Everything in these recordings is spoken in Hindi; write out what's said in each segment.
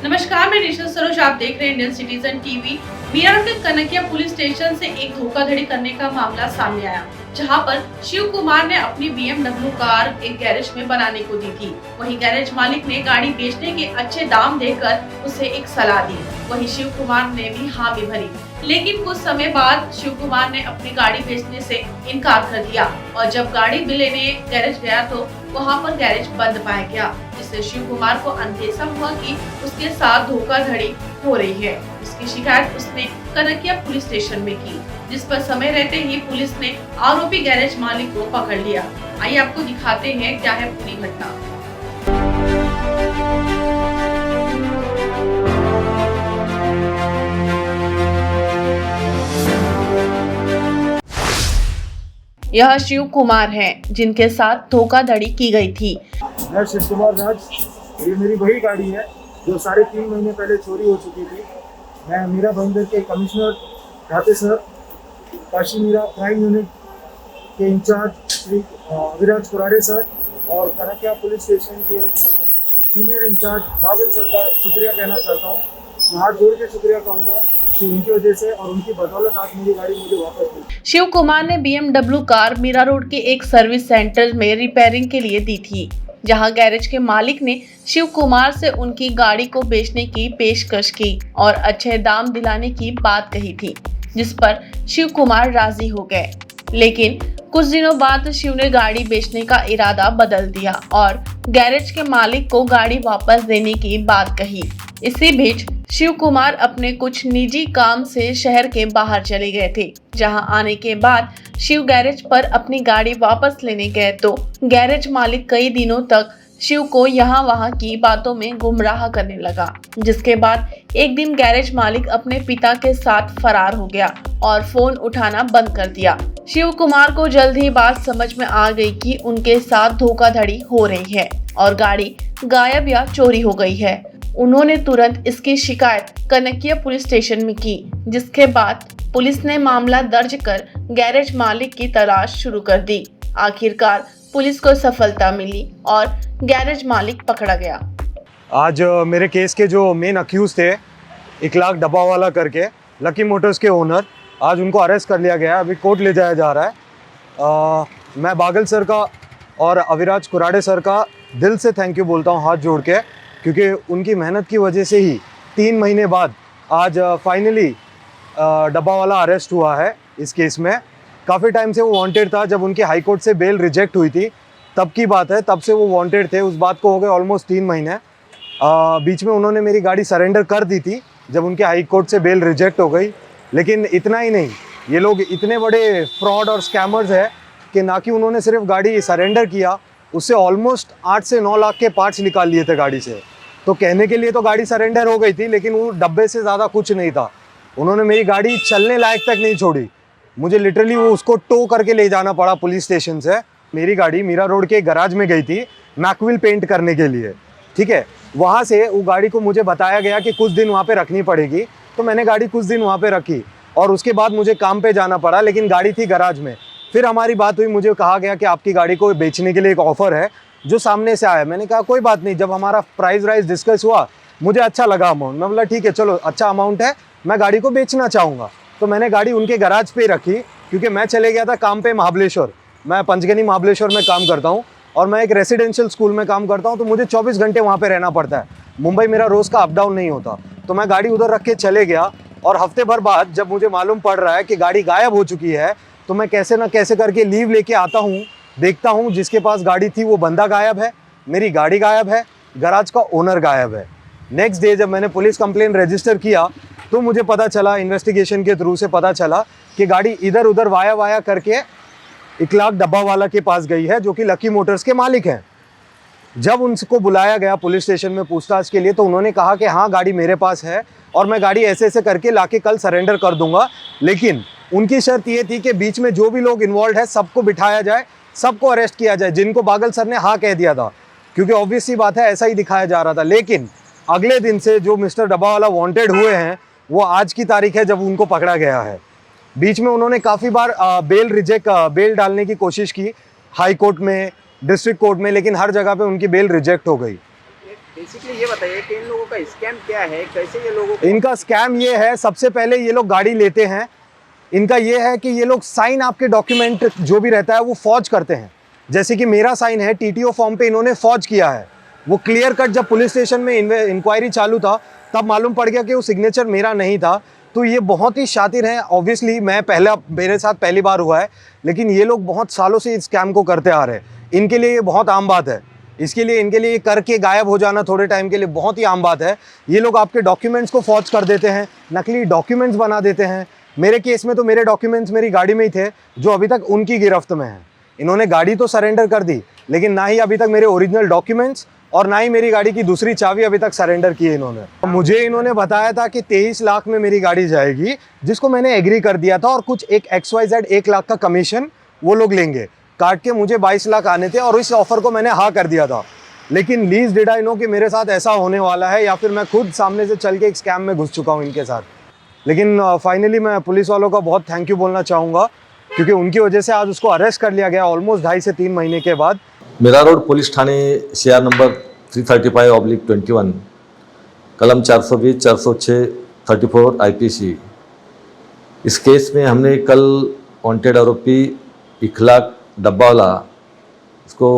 नमस्कार, मैं निशा सरोज। आप देख रहे हैं इंडियन सिटीजन टीवी। मीरठ के कनकिया पुलिस स्टेशन से एक धोखाधड़ी करने का मामला सामने आया, जहां पर शिव कुमार ने अपनी BMW कार एक गैरेज में बनाने को दी थी। वहीं गैरेज मालिक ने गाड़ी बेचने के अच्छे दाम देकर उसे एक सलाह दी। वहीं शिव कुमार ने भी हामी भरी, लेकिन कुछ समय बाद शिव कुमार ने अपनी गाड़ी बेचने से इनकार कर दिया और जब गाड़ी लेने गैरेज गया तो वहां पर गैरेज बंद पाया गया, जिससे शिव कुमार को अंदेशा हुआ कि उसके साथ धोखाधड़ी हो रही है। इसकी शिकायत उसने कनकिया पुलिस स्टेशन में की, जिस पर समय रहते ही पुलिस ने आरोपी गैरेज मालिक को पकड़ लिया। आइए आपको दिखाते हैं क्या है पूरी घटना। यह शिव कुमार हैं, जिनके साथ धोखाधड़ी की गई थी। मैं शिव कुमार राज, ये मेरी वही गाड़ी है जो 3.5 महीने पहले चोरी हो चुकी थी। मैं मीरा बंदर के commissioner Rate sir, Kashimira crime unit के इंचार्ज श्री अविराज कुराड़े सर और कनकिया पुलिस स्टेशन के सीनियर इंचार्ज बागल सर का शुक्रिया कहना चाहता हूँ। मैं हाथ जोड़ के शुक्रिया कहूँगा कि उनकी वजह से और उनकी बदौलत आज मेरी गाड़ी मुझे वापस मिली। शिव कुमार ने BMW कार मीरा रोड के एक सर्विस सेंटर में रिपेयरिंग के लिए दी थी, जहां गैरेज के मालिक ने शिव कुमार से उनकी गाड़ी को बेचने की पेशकश की और अच्छे दाम दिलाने की बात कही थी, जिस पर शिव कुमार राजी हो गए। लेकिन कुछ दिनों बाद शिव ने गाड़ी बेचने का इरादा बदल दिया और गैरेज के मालिक को गाड़ी वापस देने की बात कही। इसी बीच शिव कुमार अपने कुछ निजी काम से शहर के बाहर चले गए थे, जहां आने के बाद शिव गैरेज पर अपनी गाड़ी वापस लेने गए तो गैरेज मालिक कई दिनों तक शिव को यहाँ वहाँ की बातों में गुमराह करने लगा, जिसके बाद एक दिन गैरेज मालिक अपने पिता के साथ फरार हो गया और फोन उठाना बंद कर दिया। शिव कुमार को जल्द ही बात समझ में आ गई कि उनके साथ धोखाधड़ी हो रही है और गाड़ी गायब या चोरी हो गई है। उन्होंने तुरंत इसकी शिकायत कनकिया पुलिस स्टेशन में की, जिसके बाद पुलिस ने मामला दर्ज कर गैरेज मालिक की तलाश शुरू कर दी। आखिरकार पुलिस को सफलता मिली और गैरेज मालिक पकड़ा गया। आज मेरे केस के जो मेन अक्यूज थे, 1 लाख डब्बा वाला करके लकी मोटर्स के ओनर, आज उनको अरेस्ट कर लिया गया। अभी कोर्ट ले जाया जा रहा है। मैं बागल सर का और अविराज कुराड़े सर का दिल से थैंक यू बोलता हूँ, हाथ जोड़ के, क्योंकि उनकी मेहनत की वजह से ही 3 महीने बाद आज फाइनली डब्बा वाला अरेस्ट हुआ है। इस केस में काफ़ी टाइम से वो वांटेड था। जब उनकी हाई कोर्ट से बेल रिजेक्ट हुई थी तब की बात है, तब से वो वांटेड थे। उस बात को हो गए ऑलमोस्ट 3 महीने। बीच में उन्होंने मेरी गाड़ी सरेंडर कर दी थी जब उनके हाई कोर्ट से बेल रिजेक्ट हो गई। लेकिन इतना ही नहीं, ये लोग इतने बड़े फ्रॉड और स्कैमर्स हैं कि ना कि उन्होंने सिर्फ गाड़ी सरेंडर किया, उससे ऑलमोस्ट 8 से 9 लाख के पार्ट्स निकाल लिए थे गाड़ी से। तो कहने के लिए तो गाड़ी सरेंडर हो गई थी, लेकिन वो डब्बे से ज़्यादा कुछ नहीं था। उन्होंने मेरी गाड़ी चलने लायक तक नहीं छोड़ी। मुझे लिटरली वो उसको टो करके ले जाना पड़ा पुलिस स्टेशन से। मेरी गाड़ी मीरा रोड के गराज में गई थी मैकविल पेंट करने के लिए, ठीक है। वहाँ से वो गाड़ी को मुझे बताया गया कि कुछ दिन वहाँ पे रखनी पड़ेगी, तो मैंने गाड़ी कुछ दिन वहाँ पे रखी और उसके बाद मुझे काम पे जाना पड़ा, लेकिन गाड़ी थी गराज में। फिर हमारी बात हुई, मुझे कहा गया कि आपकी गाड़ी को बेचने के लिए एक ऑफ़र है जो सामने से आया। मैंने कहा कोई बात नहीं। जब हमारा प्राइस राइस डिस्कस हुआ, मुझे अच्छा लगा अमाउंट। मैं बोला ठीक है, चलो अच्छा अमाउंट है, मैं गाड़ी को बेचना चाहूँगा। तो मैंने गाड़ी उनके गराज पे रखी, क्योंकि मैं चले गया था काम पे महाबलेश्वर। मैं पंचगनी महाबलेश्वर में काम करता हूँ और मैं एक रेसिडेंशियल स्कूल में काम करता हूँ, तो मुझे 24 घंटे वहाँ पे रहना पड़ता है। मुंबई मेरा रोज़ का अप डाउन नहीं होता, तो मैं गाड़ी उधर रख के चले गया। और हफ्ते भर बाद जब मुझे मालूम पड़ रहा है कि गाड़ी गायब हो चुकी है, तो मैं कैसे ना कैसे करके लीव लेके आता हूँ, देखता हूँ जिसके पास गाड़ी थी वो बंदा गायब है, मेरी गाड़ी गायब है, गराज का ओनर गायब है। नेक्स्ट डे जब मैंने पुलिस कंप्लेंट रजिस्टर किया तो मुझे पता चला, इन्वेस्टिगेशन के थ्रू से पता चला कि गाड़ी इधर उधर वाया करके 1 लाख डब्बा वाला के पास गई है, जो कि लकी मोटर्स के मालिक हैं। जब उनको बुलाया गया पुलिस स्टेशन में पूछताछ के लिए, तो उन्होंने कहा कि हाँ गाड़ी मेरे पास है और मैं गाड़ी ऐसे ऐसे करके लाके कल सरेंडर कर दूंगा। लेकिन उनकी शर्त ये थी कि बीच में जो भी लोग इन्वॉल्व है सबको बिठाया जाए, सबको अरेस्ट किया जाए, जिनको बागल सर ने हाँ कह दिया था, क्योंकि ऑब्वियस सी बात है ऐसा ही दिखाया जा रहा था। लेकिन अगले दिन से जो मिस्टर डब्बा वाला वांटेड हुए हैं, वो आज की तारीख है जब उनको पकड़ा गया है। बीच में उन्होंने काफ़ी बार बेल डालने की कोशिश की, हाई कोर्ट में, डिस्ट्रिक्ट कोर्ट में, लेकिन हर जगह पे उनकी बेल रिजेक्ट हो गई। बेसिकली ये बताइए कि इन लोगों का स्कैम क्या है, कैसे ये लोगों को इनका स्कैम ये है, सबसे पहले ये लोग गाड़ी लेते हैं, इनका ये है कि ये लोग साइन आपके डॉक्यूमेंट जो भी रहता है वो फॉर्ज करते हैं। जैसे कि मेरा साइन है टीटीओ फॉर्म पे, इन्होंने फॉर्ज किया है। वो क्लियर कट जब पुलिस स्टेशन में इंक्वायरी चालू था तब मालूम पड़ गया कि वो सिग्नेचर मेरा नहीं था। तो ये बहुत ही शातिर हैं। ऑब्वियसली मेरे साथ पहली बार हुआ है, लेकिन ये लोग बहुत सालों से इस स्कैम को करते आ रहे हैं। इनके लिए ये बहुत आम बात है। इनके लिए करके गायब हो जाना थोड़े टाइम के लिए बहुत ही आम बात है। ये लोग आपके डॉक्यूमेंट्स को फॉर्ज कर देते हैं, नकली डॉक्यूमेंट्स बना देते हैं। मेरे केस में तो मेरे डॉक्यूमेंट्स मेरी गाड़ी में ही थे जो अभी तक उनकी गिरफ्त में हैं। इन्होंने गाड़ी तो सरेंडर कर दी, लेकिन ना ही अभी तक मेरे ओरिजिनल डॉक्यूमेंट्स और ना ही मेरी गाड़ी की दूसरी चाबी अभी तक सरेंडर की है इन्होंने। मुझे इन्होंने बताया था कि 23 लाख में मेरी गाड़ी जाएगी, जिसको मैंने एग्री कर दिया था, और कुछ एक XYZ 1 लाख का कमीशन वो लोग लेंगे। काट के मुझे 22 लाख आने थे और इस ऑफर को मैंने हाँ कर दिया था। लेकिन लीज डिड आई नो कि मेरे साथ ऐसा होने वाला है, या फिर मैं खुद सामने से चल के एक स्कैम में घुस चुका हूँ इनके साथ। लेकिन फाइनली मैं पुलिस वालों का बहुत थैंक यू बोलना चाहूँगा, क्योंकि उनकी वजह से आज उसको अरेस्ट कर लिया गया ऑलमोस्ट 2.5 से 3 महीने के बाद। मीरा रोड पुलिस थाने CR नंबर 335/21 कलम 420, 406, 34 IPC। इस केस में हमने कल वांटेड आरोपी इखलाक डब्बावाला इसको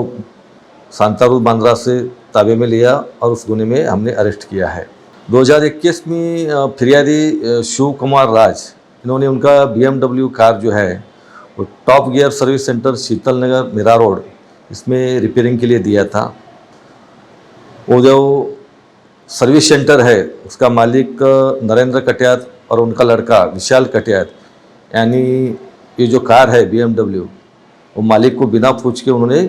सांतारूर बांद्रा से ताबे में लिया और उस गुने में हमने अरेस्ट किया है। 2021 में फिरियादी शिव कुमार राज, इन्होंने उनका BMW कार जो है वो टॉप गियर सर्विस सेंटर शीतल नगर मीरा रोड इसमें रिपेयरिंग के लिए दिया था। वो जो सर्विस सेंटर है उसका मालिक नरेंद्र कटियात और उनका लड़का विशाल कटियात, यानी ये जो कार है BMW वो मालिक को बिना पूछ के उन्होंने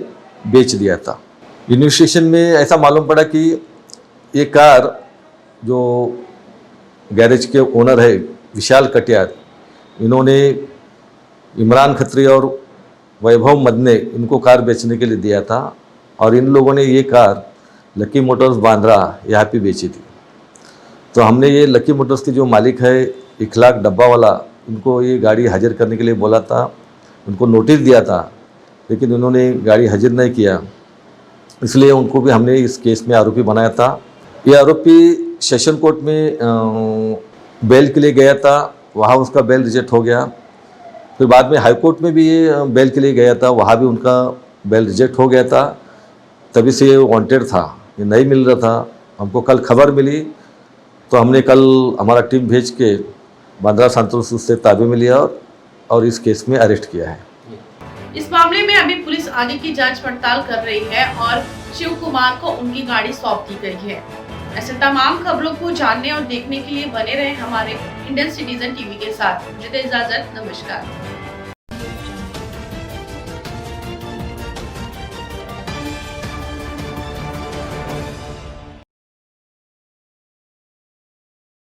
बेच दिया था। इन्वेस्टिगेशन में ऐसा मालूम पड़ा कि ये कार जो गैरेज के ओनर है विशाल कटियात, इन्होंने इमरान खत्री और वैभव मदने इनको कार बेचने के लिए दिया था, और इन लोगों ने ये कार लकी मोटर्स बांद्रा यहाँ पे बेची थी। तो हमने ये लकी मोटर्स के जो मालिक है इखलाक डब्बावाला, इनको ये गाड़ी हाजिर करने के लिए बोला था, उनको नोटिस दिया था, लेकिन उन्होंने गाड़ी हाजिर नहीं किया, इसलिए उनको भी हमने इस केस में आरोपी बनाया था। ये आरोपी सेशन कोर्ट में बेल के लिए गया था, वहाँ उसका बेल रिजेक्ट हो गया। फिर बाद में हाई कोर्ट में भी ये बेल के लिए गया था, वहाँ भी उनका बेल रिजेक्ट हो गया था। तभी से ये वांटेड था, ये नहीं मिल रहा था। हमको कल खबर मिली तो हमने कल हमारा टीम भेज के बांद्रा सांतारूर से ताबे में लिया और इस केस में अरेस्ट किया है। इस मामले में अभी पुलिस आगे की जांच पड़ताल कर रही है और शिव कुमार को उनकी गाड़ी सौंप दी गई है। ऐसे तमाम खबरों को जानने और देखने के लिए बने रहे हमारे इंडियन सिटीजन टीवी के साथ। मुझे इजाजत, नमस्कार।